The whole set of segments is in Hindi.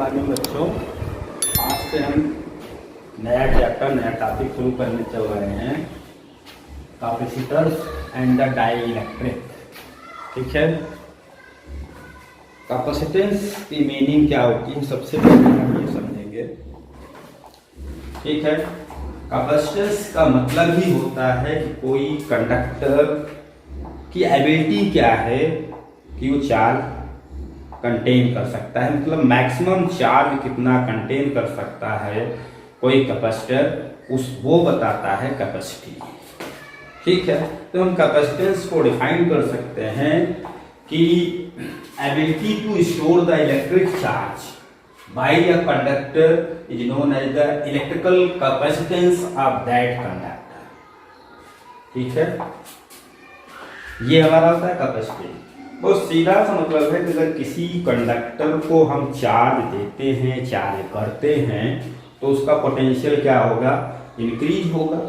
मॉर्निंग बच्चों। आज से हम नया चैप्टर नया टॉपिक शुरू करने चल रहे हैं, कैपेसिटर्स एंड द डाइइलेक्ट्रिक। ठीक है, कैपेसिटेंस की मीनिंग क्या होती है सबसे पहले हम ये समझेंगे। ठीक है, कैपेसिटेंस का मतलब ही होता है कि कोई कंडक्टर की एबिलिटी क्या है कि वो चार्ज कंटेन कर सकता है, मतलब मैक्सिमम चार्ज कितना कंटेन कर सकता है कोई कैपेसिटर, वो बताता है कैपेसिटी। ठीक है, तो हम कैपेसिटेंस को डिफाइन कर सकते हैं कि ability to store the electric charge by a conductor is known as the electrical capacitance of that conductor. ठीक है, ये हमारा होता है कैपेसिटी। बहुत सीधा सा मतलब है कि अगर किसी कंडक्टर को हम चार्ज देते हैं, चार्ज करते हैं, तो उसका पोटेंशियल क्या होगा, इंक्रीज होगा।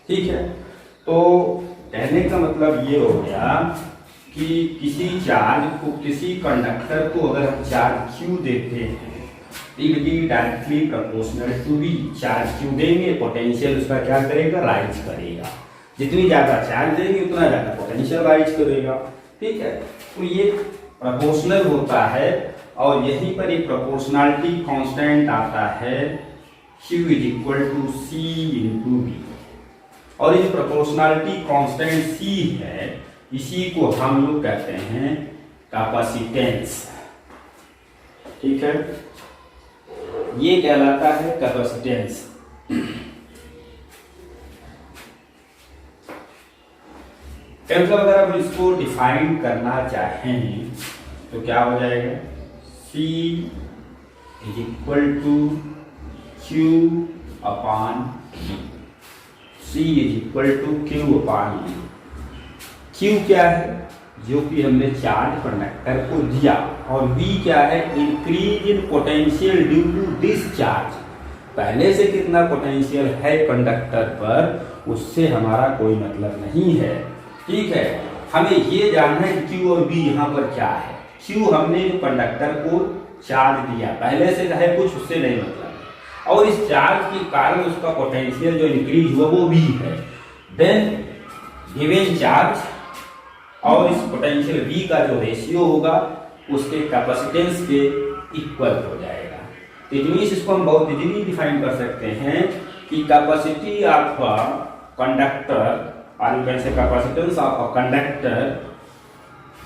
ठीक है, तो कहने का मतलब ये हो गया कि किसी चार्ज को, किसी कंडक्टर को अगर हम चार्ज Q देते हैं, it be directly proportional to V। Charge Q देंगे, पोटेंशियल उसका क्या करेगा, राइज करेगा। जितनी ज्यादा चार्ज देंगे उतना ज्यादा पोटेंशियल राइज करेगा। ठीक है, तो ये प्रोपोर्शनल होता है और यहीं पर एक प्रोपोर्शनलिटी कांस्टेंट आता है, Q is equal to C into V। और ये प्रोपोर्शनलिटी कांस्टेंट C है, इसी को हम लोग कहते हैं कैपेसिटेंस। ठीक है, ये कहलाता है कैपेसिटेंस। मतलब अगर आप इसको डिफाइन करना चाहें तो क्या हो जाएगा, C is equal to Q upon V। C is equal to Q upon V। Q क्या है, जो कि हमने चार्ज कंडक्टर को दिया, और V क्या है, increase in potential due to this charge. पहले से कितना पोटेंशियल है कंडक्टर पर, उससे हमारा कोई मतलब नहीं है। ठीक है, हमें ये जानना है कि Q और V यहाँ पर क्या है। Q हमने जो कंडक्टर को चार्ज दिया, पहले से है कुछ, उससे नहीं मतलब है, और इस चार्ज के कारण उसका पोटेंशियल जो इंक्रीज हुआ वो V है। देन गिवन चार्ज और इस पोटेंशियल V का जो रेशियो होगा उसके कैपेसिटेंस के इक्वल हो जाएगा। तो मींस इसको हम बहुत इजीली डिफाइन कर सकते हैं कि capacity of conductor, or you can say capacitance of a conductor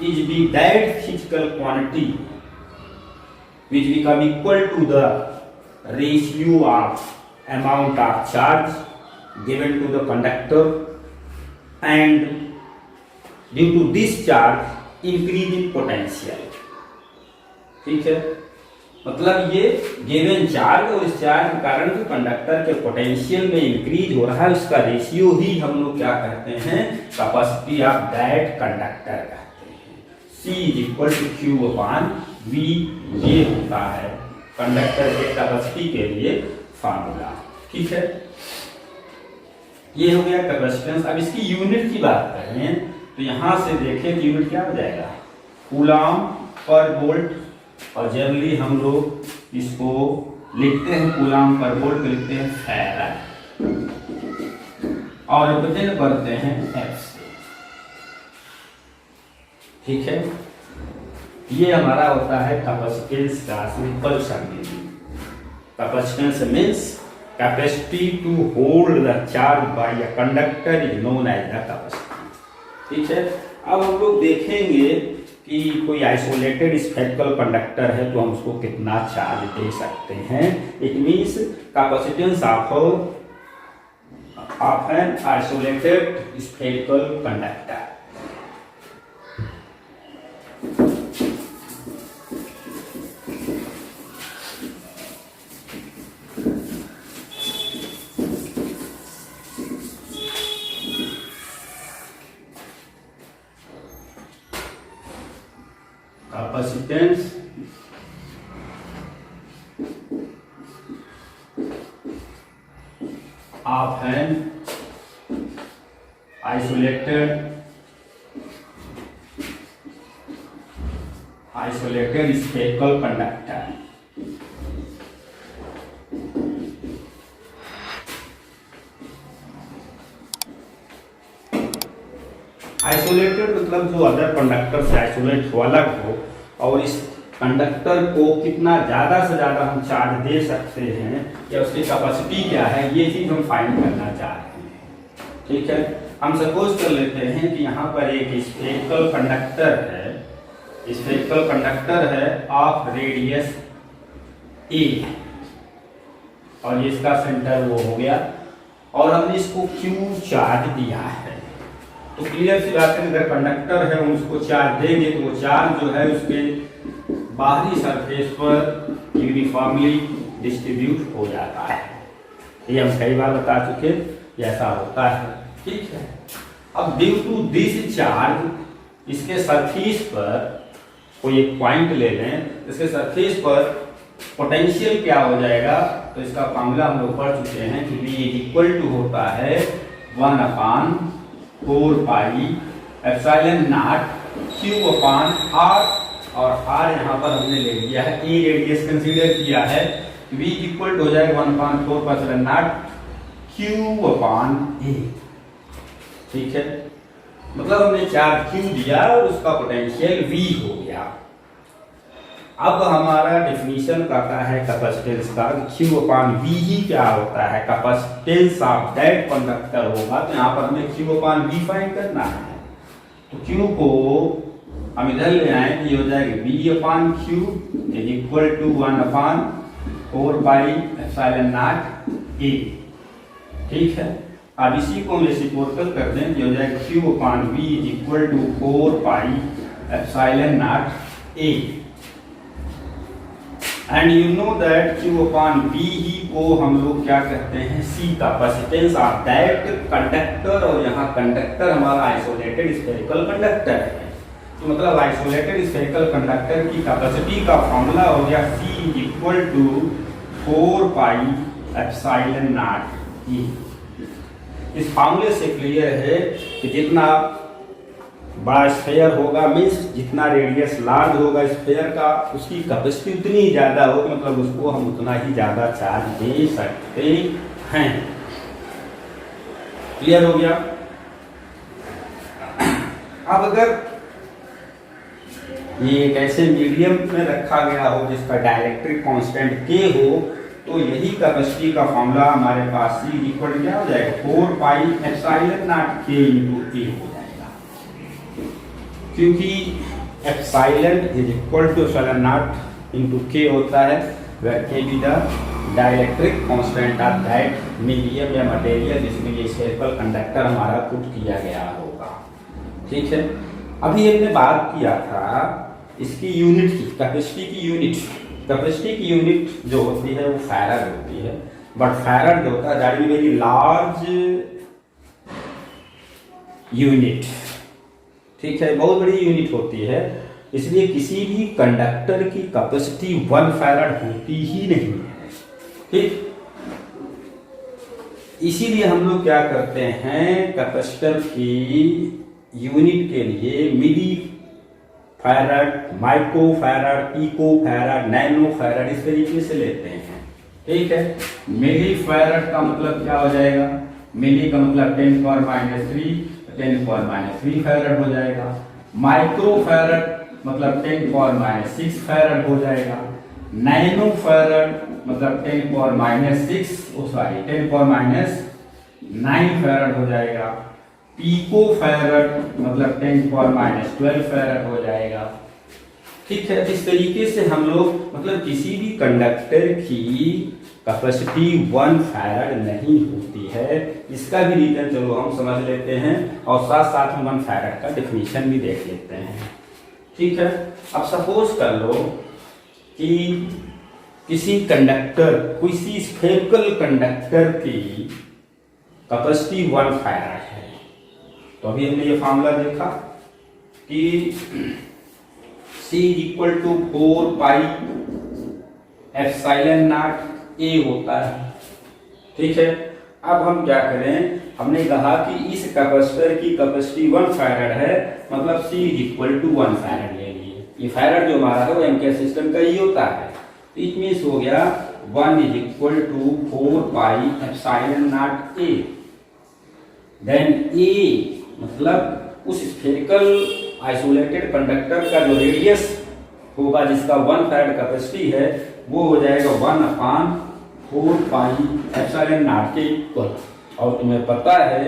is be that physical quantity which become equal to the ratio of amount of charge given to the conductor, and due to this charge increase in potential। ठीक है, मतलब ये गिवन चार्ज और इस चार्ज के कारण जो कंडक्टर के पोटेंशियल में इंक्रीज हो रहा है, उसका रेशियो ही हम लोग क्या कहते हैं, कैपेसिटी ऑफ दैट कंडक्टर कहते हैं। C is equal to Q upon V। ये होता है कंडक्टर के कैपेसिटी के लिए फार्मूला। ठीक है, ये हो गया कैपेसिटेंस। अब इसकी यूनिट की बात करें तो यहां से देखें कि यूनिट क्या हो जाएगा, कूलम पर वोल्ट, और जनरली हम लोग इसको लिखते हैं कूलम पर वोल्ट लिखते हैं फैराड, और वजन करते हैं F से। ठीक है, ये हमारा होता है कैपेसिटेंस का सिंपल सा meaning. Capacitance means capacity to hold the charge by a conductor is known as the capacity. ठीक है, अब हम लोग देखेंगे कि कोई आइसोलेटेड स्फेरिकल कंडक्टर है तो हम उसको कितना चार्ज दे सकते हैं। It means capacitance of an isolated spherical conductor. Capacitance of an isolated spherical conductor isolated मतलब जो अदर कंडक्टर से आइसोलेट हो, अलग हो, और इस कंडक्टर को कितना ज़्यादा से ज़्यादा हम चार्ज दे सकते हैं या उसकी कैपेसिटी क्या है, ये चीज़ हम फाइंड करना चाहते हैं। ठीक है, हम सपोज कर लेते हैं कि यहाँ पर एक स्फेरिकल कंडक्टर है, स्फेरिकल कंडक्टर है ऑफ रेडियस ए, और ये इसका सेंटर वो हो गया, और हमने इसको क्यू चार्ज दिया है। तो क्लियर सी बात है, अगर कंडक्टर है हम उसको चार्ज देंगे तो वो चार्ज जो है उसके बाहरी सरफेस पर यूनिफॉर्मली डिस्ट्रीब्यूट हो जाता है। ये हम कई बार बता चुके, ऐसा होता है। ठीक है, अब ड्यू टू दिस चार्ज इसके सरफेस पर कोई एक पॉइंट ले लें, इसके सरफेस पर पोटेंशियल क्या हो जाएगा, तो इसका फॉर्मूला हम लोग पढ़ चुके हैं कि V इक्वल टू होता है 1/4 pi epsilon naught Q upon R, और R यहाँ पर हमने ले लिया है A रेडियस कंसीडर किया है, V इक्वल टू हो जाएगा 1/4 epsilon naught Q upon A। ठीक है, मतलब हमने चार्ज Q दिया और उसका पोटेंशियल V हो गया। अब हमारा डेफिनेशन कहता है कैपेसिटेंस का, Q अपॉन V ही क्या होता है, कैपेसिटेंस ऑफ दैट कंडक्टर होगा, तो यहाँ पर हमें Q अपॉन V फाइंड करना है। तो Q को हम इधर ले आए कि हो जाएगा V upon Q is equal to 1/4 pi epsilon naught A। ठीक है, अब इसी को हम रेसिप्रोकल कर दें कि हो जाएगा Q upon V is equal to 4 pi epsilon naught A। And you know that Q upon V ही को हम लोग क्या कहते हैं, C capacitance of that conductor, और यहाँ कंडक्टर हमारा आइसोलेटेड स्फेरिकल कंडक्टर है। तो मतलब आइसोलेटेड स्फेरिकल कंडक्टर की कैपेसिटी का फॉर्मूला हो गया C equal to 4 pi epsilon naught E। इस फॉर्मूले से क्लियर है कि जितना बड़ा स्फेयर होगा, मीन्स जितना रेडियस लार्ज होगा स्फेयर का, उसकी कैपेसिटी उतनी ही ज़्यादा होगी, मतलब उसको हम उतना ही ज़्यादा चार्ज दे सकते हैं। क्लियर हो गया। अब अगर ये एक ऐसे मीडियम में रखा गया हो जिसका डाइलेक्ट्रिक कांस्टेंट K हो, तो यही कैपेसिटी का फॉर्मूला हमारे पास C इक्वल क्या हो जाएगा, 4 pi epsilon naught K into A हो जाएगा, क्योंकि epsilon is equal to epsilon naught into K होता है, where K be the dielectric constant of that medium या मटेरियल जिसमें ये स्फेरिकल कंडक्टर हमारा पुट किया गया होगा। ठीक है, अभी हमने बात किया था इसकी यूनिट की, कैपेसिटी की यूनिट। कैपेसिटी की यूनिट जो होती है वो फैराड होती है, बट फैराड जो होता है that is very large unit. ठीक है, बहुत बड़ी यूनिट होती है, इसलिए किसी भी कंडक्टर की कैपेसिटी 1 फैराड होती ही नहीं है। ठीक, इसीलिए हम लोग क्या करते हैं, कैपेसिटर की यूनिट के लिए milli farad, micro farad, pico farad, nano farad इस तरीके से लेते हैं। ठीक है, मिली फैराड का मतलब क्या हो जाएगा, मिली का मतलब 10 पावर -3 फैराड हो जाएगा। माइक्रो फैराड मतलब 10 पावर -6 फैराड हो जाएगा। नैनो फैराड मतलब 10 पावर -10 पावर -9 फैराड हो जाएगा। पिको फैराड मतलब 10 पावर -12 फैराड हो जाएगा। ठीक है, इस तरीके से हम लोग मतलब किसी भी कंडक्टर की कैपेसिटी 1 फैराड नहीं होती है। इसका भी रीजन चलो हम समझ लेते हैं और साथ साथ हम 1 फैराड का डेफिनेशन भी देख लेते हैं। ठीक है, अब सपोज कर लो कि किसी कंडक्टर, किसी स्फेरिकल कंडक्टर की कैपेसिटी 1 फैराड है। तो अभी हमने ये फार्मूला देखा कि C equal to 4 pi epsilon naught A होता है। ठीक है, अब हम क्या करें, हमने कहा कि इस कैपेसिटर की कैपेसिटी 1 फैराड है, मतलब C इक्वल टू 1 फैराड ले लिए। ये फैराड जो हमारा है वो एम्पीयर सिस्टम का ही होता है। तो इट मीन्स हो गया 1 is equal to 4 pi epsilon naught A। Then A मतलब उस स्फेरिकल आइसोलेटेड कंडक्टर का जो रेडियस होगा जिसका 1 फैराड कैपेसिटी है वो हो जाएगा 1/4πε0 के इक्वल। और तुम्हें पता है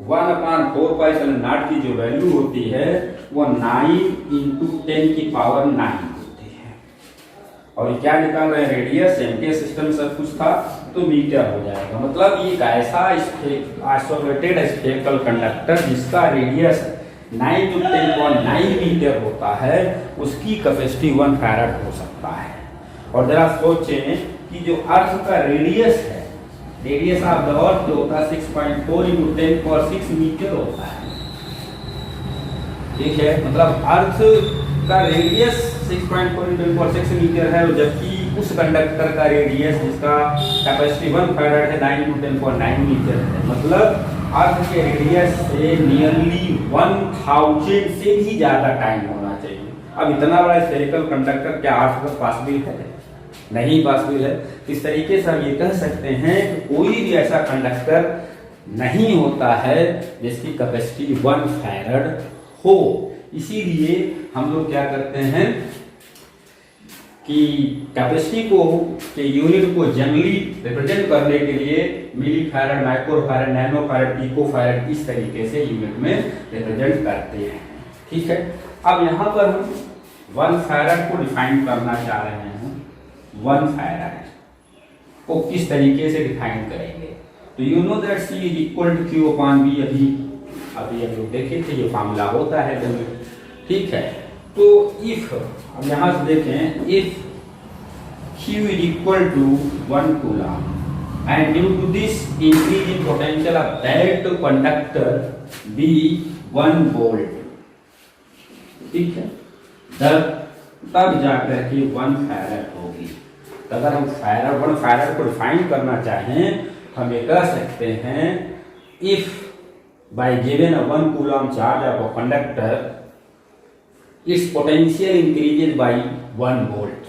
1/4πε0 की जो वैल्यू होती है वो 9 × 10⁹ होती है। और क्या निकाल रहे हैं रेडियस, एमके सिस्टम सब कुछ था तो मीटर हो जाएगा। मतलब ये एक ऐसा आइसोलेटेड स्फेरिकल कंडक्टर जिसका रेडियस 9 × 10⁹ मीटर होता है उसकी कैपेसिटी 1 फैराड हो सकता है। और जरा सोचें कि जो अर्थ का रेडियस है, रेडियस ऑफ द अर्थ जो होता है 6.4 × 10⁶ मीटर होता है। ठीक है, मतलब अर्थ का रेडियस 6.4 × 10⁶ मीटर है, जबकि उस कंडक्टर का रेडियस जिसका कैपेसिटी 1 फैराड है 9 × 10⁹ मीटर है। मतलब अर्थ के रेडियस से नियरली 1000 से भी ज्यादा टाइम होना चाहिए। अब इतना बड़ा स्फेरिकल कंडक्टर क्या अर्थ पर पॉसिबल है? नहीं पॉसिबल है। इस तरीके से हम ये कह सकते हैं कि कोई भी ऐसा कंडक्टर नहीं होता है जिसकी कैपेसिटी 1 फैराड हो। इसीलिए हम लोग क्या करते हैं कि कैपेसिटी को के यूनिट को जनरली रिप्रेजेंट करने के लिए milli farad, micro farad, nano farad, pico farad इस तरीके से यूनिट में रिप्रेजेंट करते हैं। ठीक है, अब यहाँ पर हम 1 फैराड को डिफाइन करना चाह रहे हैं। 1 फैराड को किस तरीके से डिफाइन करेंगे? तो you know that C = Q/V। अभी हम लोग देखे थे ये फार्मूला होता है जनरली। ठीक है, तो इफ अब यहाँ से देखें, if Q = 1 coulomb and due to this increase in potential of that conductor be 1 volt. ठीक है, तब जाकर के 1 फैराड होगी। अगर हम 1 फैराड को डिफाइन करना चाहें तो हम ये कह सकते हैं if bye given 1 coulomb charge of a conductor its potential increases by 1 volt,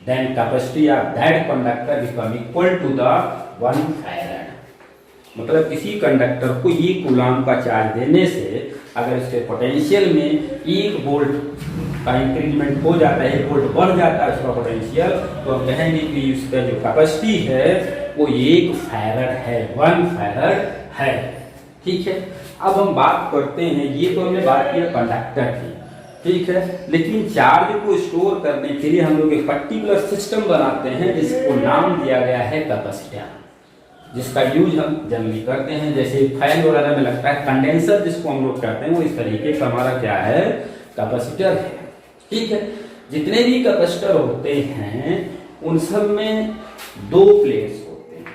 then capacity of that conductor become equal to the 1 farad। मतलब किसी कंडक्टर को 1 कूलम का चार्ज देने से अगर इसके पोटेंशियल में 1 वोल्ट का इंक्रीजमेंट हो जाता है, 1 वोल्ट बढ़ जाता है उसका पोटेंशियल, तो हम कहेंगे कि उसका जो कैपेसिटी है वो 1 फैराड है, 1 फैराड है। ठीक है, अब हम बात करते हैं, ये तो हमने बात किया कंडक्टर की। ठीक है, लेकिन चार्ज को स्टोर करने के लिए हम लोग एक पर्टिकुलर सिस्टम बनाते हैं जिसको नाम दिया गया है कैपेसिटर, जिसका यूज हम जनरली करते हैं। जैसे फैन वगैरह में लगता है कंडेंसर जिसको हम लोग कहते हैं, वो इस तरीके का हमारा क्या है, कैपेसिटर है। ठीक है, जितने भी कैपेसिटर होते हैं उन सब में 2 प्लेट्स होते हैं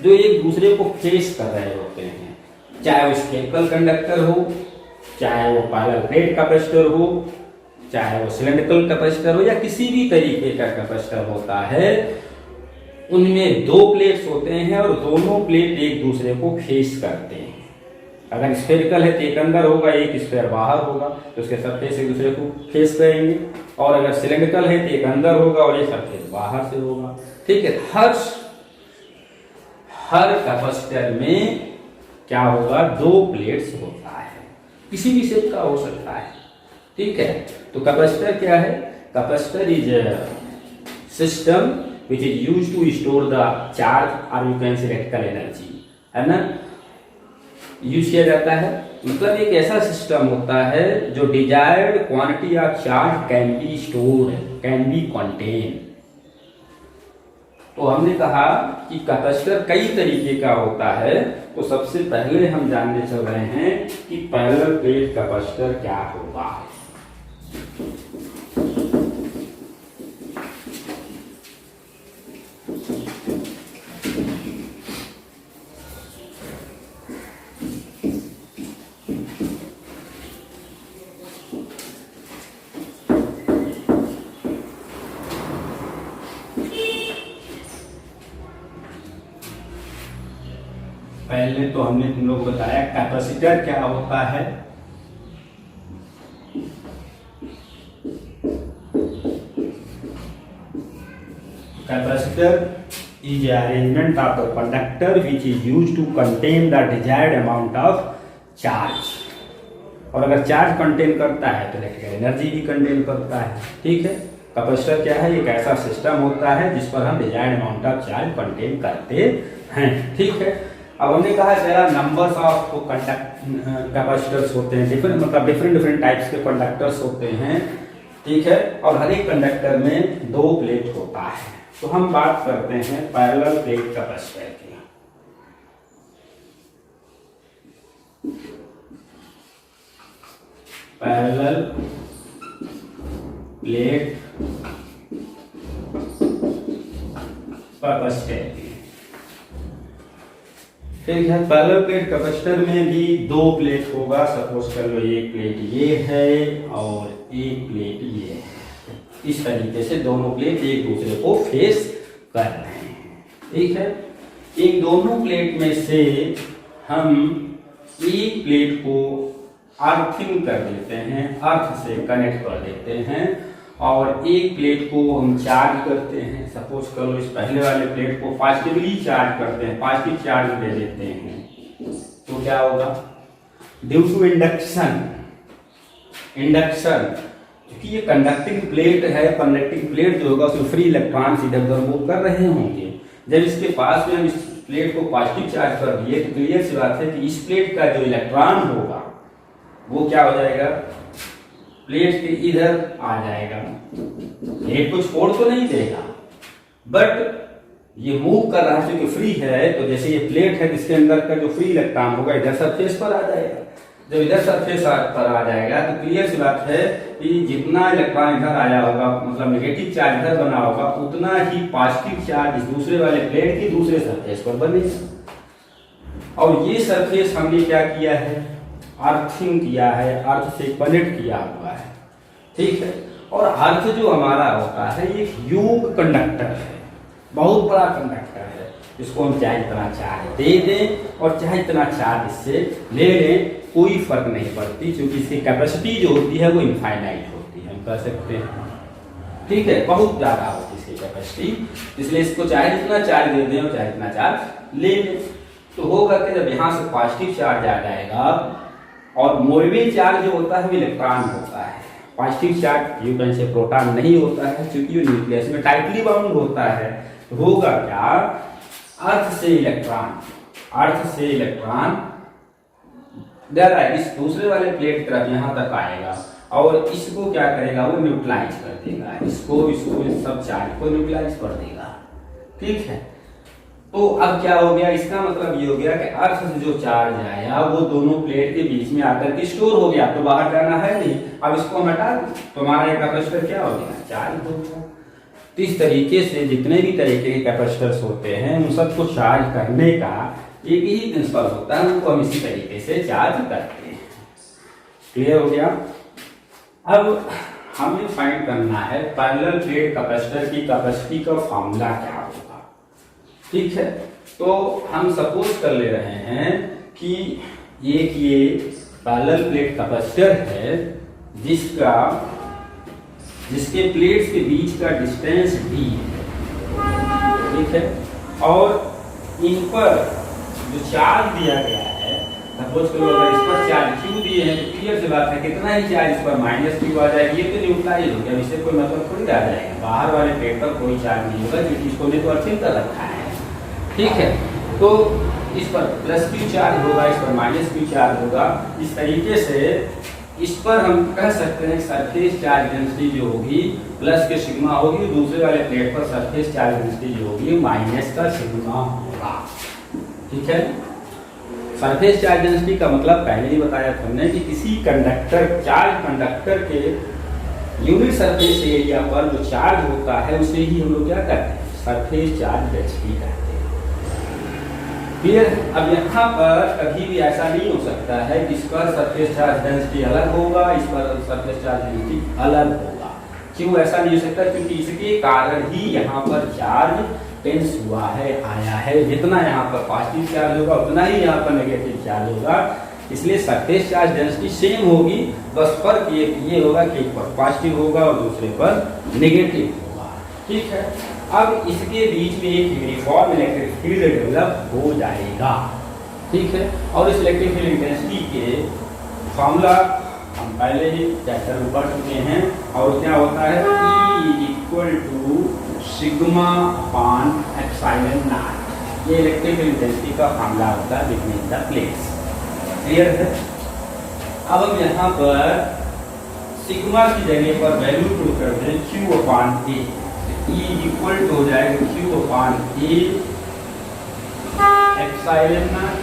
जो एक दूसरे को फेस कर रहे होते हैं, चाहे वो स्फेरिकल कंडक्टर हो, चाहे वो पैरेलल प्लेट कैपेसिटर हो, चाहे वो सिलेंड्रिकल कैपेसिटर हो, या किसी भी तरीके का कैपेसिटर होता है। उनमें 2 प्लेट्स होते हैं और दोनों प्लेट एक दूसरे को फेस करते हैं। अगर स्फेरिकल है तो एक अंदर होगा, एक स्फेयर बाहर होगा, तो उसके सरफेस एक दूसरे को फेस करेंगे। और अगर सिलेंड्रिकल है तो एक अंदर होगा और एक सरफेस बाहर से होगा। ठीक है, हर कैपेसिटर में क्या होगा, 2 प्लेट्स होता है, किसी भी शेप का हो सकता है। ठीक है, तो कैपेसिटर क्या है? Capacitor is system which is used to store the charge और you can say electrical energy, है ना, यूज किया जाता है। मतलब एक ऐसा सिस्टम होता है जो desired quantity of charge can be stored, can be contain. तो हमने कहा कि कैपेसिटर कई तरीके का होता है, तो सबसे पहले हम जानने चल रहे हैं कि पैरेलल प्लेट कैपेसिटर क्या होगा। पहले तो हमने तुम लोग को बताया कैपेसिटर क्या होता है। Capacitor is the arrangement of the conductor which is used to contain the desired amount of charge। और अगर चार्ज कंटेन करता है तो इलेक्ट्रिकल एनर्जी भी कंटेन करता है। ठीक है, कैपेसिटर क्या है, एक ऐसा सिस्टम होता है जिस पर हम desired amount of charge contain करते हैं। ठीक है, अब हमने कहा there are numbers of capacitors होते हैं, डिफरेंट टाइप्स के कंडक्टर्स होते हैं। ठीक है, और हर एक कंडक्टर में 2 प्लेट होता है। तो हम बात करते हैं पैरेलल प्लेट कैपेसिटर की। पैरेलल प्लेट कैपेसिटर की। ठीक है, पैरेलल प्लेट कैपेसिटर में भी 2 प्लेट होगा। सपोज कर लो एक प्लेट ये है और एक प्लेट ये है। इस तरीके से दोनों प्लेट एक दूसरे को फेस कर रहे हैं। ठीक है, इन दोनों प्लेट में से हम एक प्लेट को अर्थिंग कर देते हैं, अर्थ से कनेक्ट कर देते हैं, और एक प्लेट को हम चार्ज करते हैं। सपोज करो इस पहले वाले प्लेट को पॉजिटिवली चार्ज करते हैं, पॉजिटिव चार्ज दे देते हैं, तो क्या होगा, ड्यू टू इंडक्शन, क्योंकि ये कंडक्टिंग प्लेट है, कंडक्टिंग प्लेट जो होगा उसमें फ्री इलेक्ट्रॉन इधर उधर मूव कर रहे होंगे। जब इसके पास में हम इस प्लेट को पॉजिटिव चार्ज कर दिए तो क्लियर सी बात है कि इस प्लेट का जो इलेक्ट्रॉन होगा वो क्या हो जाएगा, प्लेट के इधर आ जाएगा। प्लेट को छोड़ तो नहीं देगा, बट ये मूव कर रहा है क्योंकि फ्री है। तो जैसे ये प्लेट है जिसके अंदर का जो फ्री इलेक्ट्रॉन होगा इधर सरफेस पर आ जाएगा। जब इधर सरफेस पर आ जाएगा तो क्लियर सी बात है कि जितना इलेक्ट्रॉन इधर आया होगा, मतलब नेगेटिव चार्ज इधर बना होगा, उतना ही पॉजिटिव चार्ज इस दूसरे वाले प्लेट की दूसरे सरफेस पर बनेगा। और ये सरफेस हमने क्या किया है, अर्थिंग किया है, अर्थ से कनेक्ट किया हुआ है। ठीक है, और अर्थ जो हमारा होता है ये युग कंडक्टर है, बहुत बड़ा कंडक्टर है। इसको हम चाहे इतना चार्ज दे दें और चाहे इतना चार्ज इससे ले लें, कोई फर्क नहीं पड़ती, क्योंकि इसकी कैपेसिटी जो होती है वो इनफाइनाइट होती है, हम कह सकते हैं। ठीक है, बहुत ज्यादा होती है इसकी कैपेसिटी, इसलिए इसको चाहे जितना चार्ज दे दें और चाहे इतना चार्ज ले लें। तो होगा कि जब यहाँ से पॉजिटिव चार्ज आ जाएगा, और मूविंग चार्ज जो होता है वो इलेक्ट्रॉन होता है, पॉजिटिव चार्ज यू कैन से प्रोटॉन नहीं होता है, क्योंकि वो न्यूक्लियस में टाइटली बाउंड होता है। तो होगा क्या, अर्थ से इलेक्ट्रॉन इस दूसरे वाले प्लेट की तरफ यहाँ तक आएगा, और इसको क्या करेगा, वो न्यूट्रलाइज कर देगा, इसको सब चार्ज को न्यूट्रलाइज कर देगा। ठीक है, तो अब क्या हो गया, इसका मतलब ये हो गया कि अर्थ से जो चार्ज आया वो दोनों प्लेट के बीच में आकर के स्टोर हो गया, तो बाहर जाना है नहीं। अब इसको हम हटा दें तो हमारा एक कैपेसिटर क्या हो गया, चार्ज हो गया। तो इस तरीके से जितने भी तरीके के कैपेसिटर्स होते हैं उन सबको चार्ज करने का एक ही प्रिंसिपल होता है, उनको हम इसी तरीके से चार्ज करते हैं। क्लियर हो गया। अब हमें फाइंड करना है पैरेलल प्लेट कैपेसिटर की कैपेसिटी का फॉर्मूला क्या होगा। ठीक है, तो हम सपोज कर ले रहे हैं कि एक ये पैरेलल प्लेट कैपेसिटर है जिसके प्लेट्स के बीच का डिस्टेंस d है। ठीक है, और इन पर जो चार्ज दिया गया है, सपोज करो अगर इस पर चार्ज q दिए हैं तो क्लियर सी बात है कितना ही चार्ज इस पर -q आ जाएगी, ये तो न्यूट्रलाइज हो गया, इससे कोई मतलब थोड़ी आ जाएगा। बाहर वाले प्लेट पर कोई चार्ज नहीं होगा क्योंकि इसको ने तो अर्थिंग कर रखा है। ठीक है, तो इस पर +q चार्ज होगा, इस पर -q चार्ज होगा। इस तरीके से इस पर हम कह सकते हैं सरफेस चार्ज डेंसिटी जो होगी प्लस के सिग्मा होगी, दूसरे वाले प्लेट पर सरफेस चार्ज डेंसिटी जो होगी माइनस का सिग्मा होगा। ठीक है, सरफेस चार्ज डेंसिटी का मतलब पहले ही बताया था हमने कि किसी चार्ज कंडक्टर के यूनिट सरफेस एरिया पर जो चार्ज होता है उसे ही हम लोग क्या कहते हैं, सरफेस चार्ज डेंसिटी कहते हैं। फिर अब यहाँ पर कभी भी ऐसा नहीं हो सकता है कि इस पर सरफेस चार्ज डेंसिटी अलग होगा, इस पर सरफेस चार्ज डेंसिटी अलग होगा। क्यों ऐसा नहीं हो सकता, क्योंकि इसके कारण ही यहाँ पर चार्ज टेंस हुआ है, आया है। जितना यहाँ पर पॉजिटिव चार्ज होगा उतना ही यहाँ पर नेगेटिव चार्ज होगा, इसलिए सरफेस चार्ज डेंसिटी सेम होगी, बस फर्क ये होगा कि एक पर पॉजिटिव होगा और दूसरे पर नेगेटिव होगा। ठीक है, अब इसके बीच में एक यूनिफॉर्म इलेक्ट्रिक फील्ड डेवलप हो जाएगा। ठीक है, और इस इलेक्ट्रिक फील्ड इंटेंसिटी के फॉर्मूला पहले ही चैप्टर में पढ़ चुके हैं। और क्या होता है, E equal to sigma upon epsilon naught, ये इलेक्ट्रिकल इंटेंसिटी का फार्मूला होता है बिटवीन द प्लेट्स। क्लियर है। अब हम यहाँ पर सिग्मा की जगह पर वैल्यू पुट कर दें Q upon A, E equal to हो जाएगा Q upon A epsilon naught,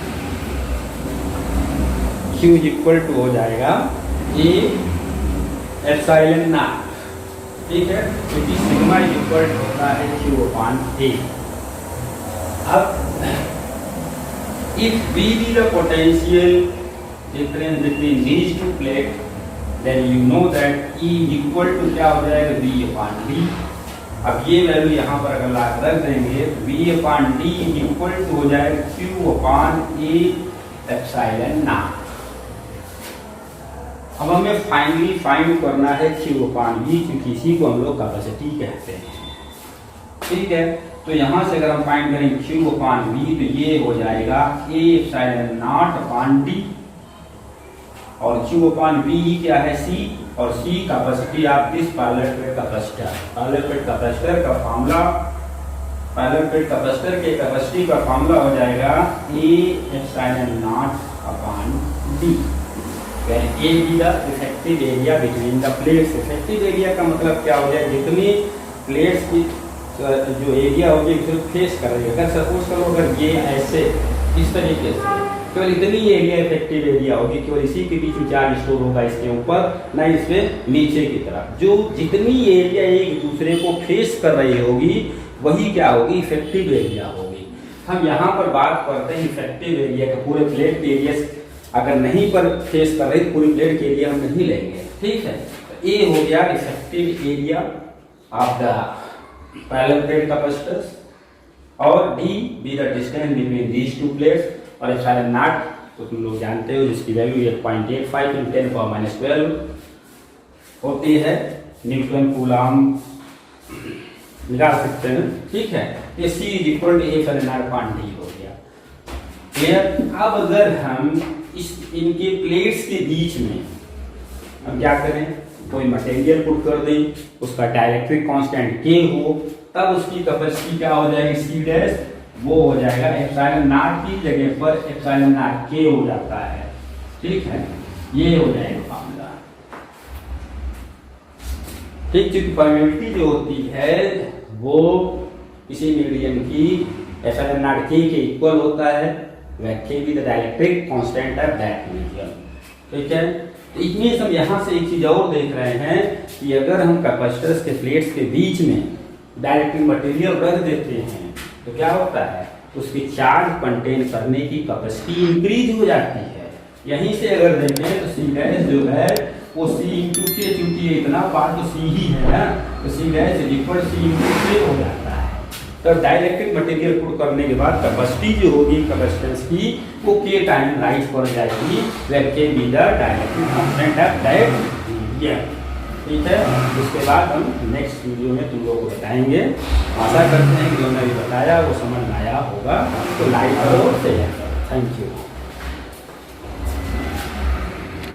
Q equal to हो जाएगा A एप्सिलॉन नॉट। ठीक है, क्योंकि सिग्मा इक्वल होता है Q अपान A। अब if V be the potential difference between these two plates, then you know that E equal to क्या हो जाएगा V अपान D। अब ये वैल्यू यहाँ पर अगर ला रख देंगे तो V upon D equal to हो जाएगा Q upon A epsilon naught. अब हमें फाइनली फाइंड करना है Q अपान V, क्योंकि इसी को हम लोग कैपेसिटी कहते हैं। ठीक है, तो यहाँ से अगर हम फाइंड करें Q अपान V तो ये हो जाएगा A epsilon naught upon D, और Q अपान V क्या है C, और C capacity of this parallel plate capacitor. Parallel plate capacitor का फार्मूला, पैरेलल प्लेट कैपेसिटर के कैपेसिटी का फार्मूला हो जाएगा A epsilon naught upon D। A be the effective area between the plates. Effective area का मतलब क्या हो जाए, जितनी प्लेट्स की जो एरिया होगी फेस कर रही है। अगर सपोज करो अगर ये ऐसे इस तरीके से, केवल इतनी एरिया इफेक्टिव एरिया होगी, केवल इसी के बीच में चार्ज स्टोर होगा, इसके ऊपर ना इससे नीचे की तरफ। जो जितनी एरिया एक दूसरे को फेस कर रही होगी वही क्या होगी, इफेक्टिव एरिया होगी। हम यहाँ पर बात करते हैं इफेक्टिव एरिया का। पूरे प्लेट के एरिया अगर नहीं पर फेस कर रही तो पूरी प्लेट के एरिया हम नहीं लेंगे। ठीक है, तो ए हो गया effective area of the parallel plate capacitors, और d be the distance between these two plates, और एप्सिलॉन नॉट तो तुम लोग जानते हो जिसकी वैल्यू 8.85 × 10⁻12 होती है। न्यूटन कूलम निकाल सकते हैं। ठीक है, ये C equal to epsilon naught upon D हो गया। क्लियर। अब अगर हम इनके प्लेट्स के बीच में हम क्या करें, कोई मटेरियल पुट कर दें, उसका डाइलेक्ट्रिक कांस्टेंट K हो, तब उसकी कैपेसिटी क्या हो जाएगी C डैश, वो हो जाएगा एप्सिलॉन नॉट की जगह पर एप्सिलॉन नॉट K हो जाता है। ठीक है, ये हो जाएगा फार्मूला। ठीक, क्योंकि परमेबिलिटी जो होती है वो किसी मीडियम की एप्सिलॉन नॉट K के इक्वल होता है, वह K भी the dielectric constant of that medium. ठीक है, तो इसमें हम यहाँ से एक चीज और देख रहे हैं कि अगर हम कैपेसिटर्स के प्लेट्स के बीच में डाइलेक्ट्रिक मटेरियल रख देते हैं तो क्या होता है, उसकी चार्ज कंटेन करने की कैपेसिटी इंक्रीज हो जाती है। यहीं से अगर देखें तो C डैश जो है वो C इंटू K, चूंकि इतना पार्ट तो C ही है ना, तो C dash equal C into K हो जाता है। तब डाइलेक्ट्रिक मटेरियल पुट करने के बाद कैपेसिटी जो होगी कैपेसिटेंस की वो K टाइम राइज कर जाएगी, where K be the dielectric constant of that medium. ठीक है, उसके बाद हम नेक्स्ट वीडियो में तुम लोगों को बताएंगे। आशा करते हैं कि जो मैंने बताया वो समझ में आया होगा, तो लाइक करो, शेयर करो। Thank you.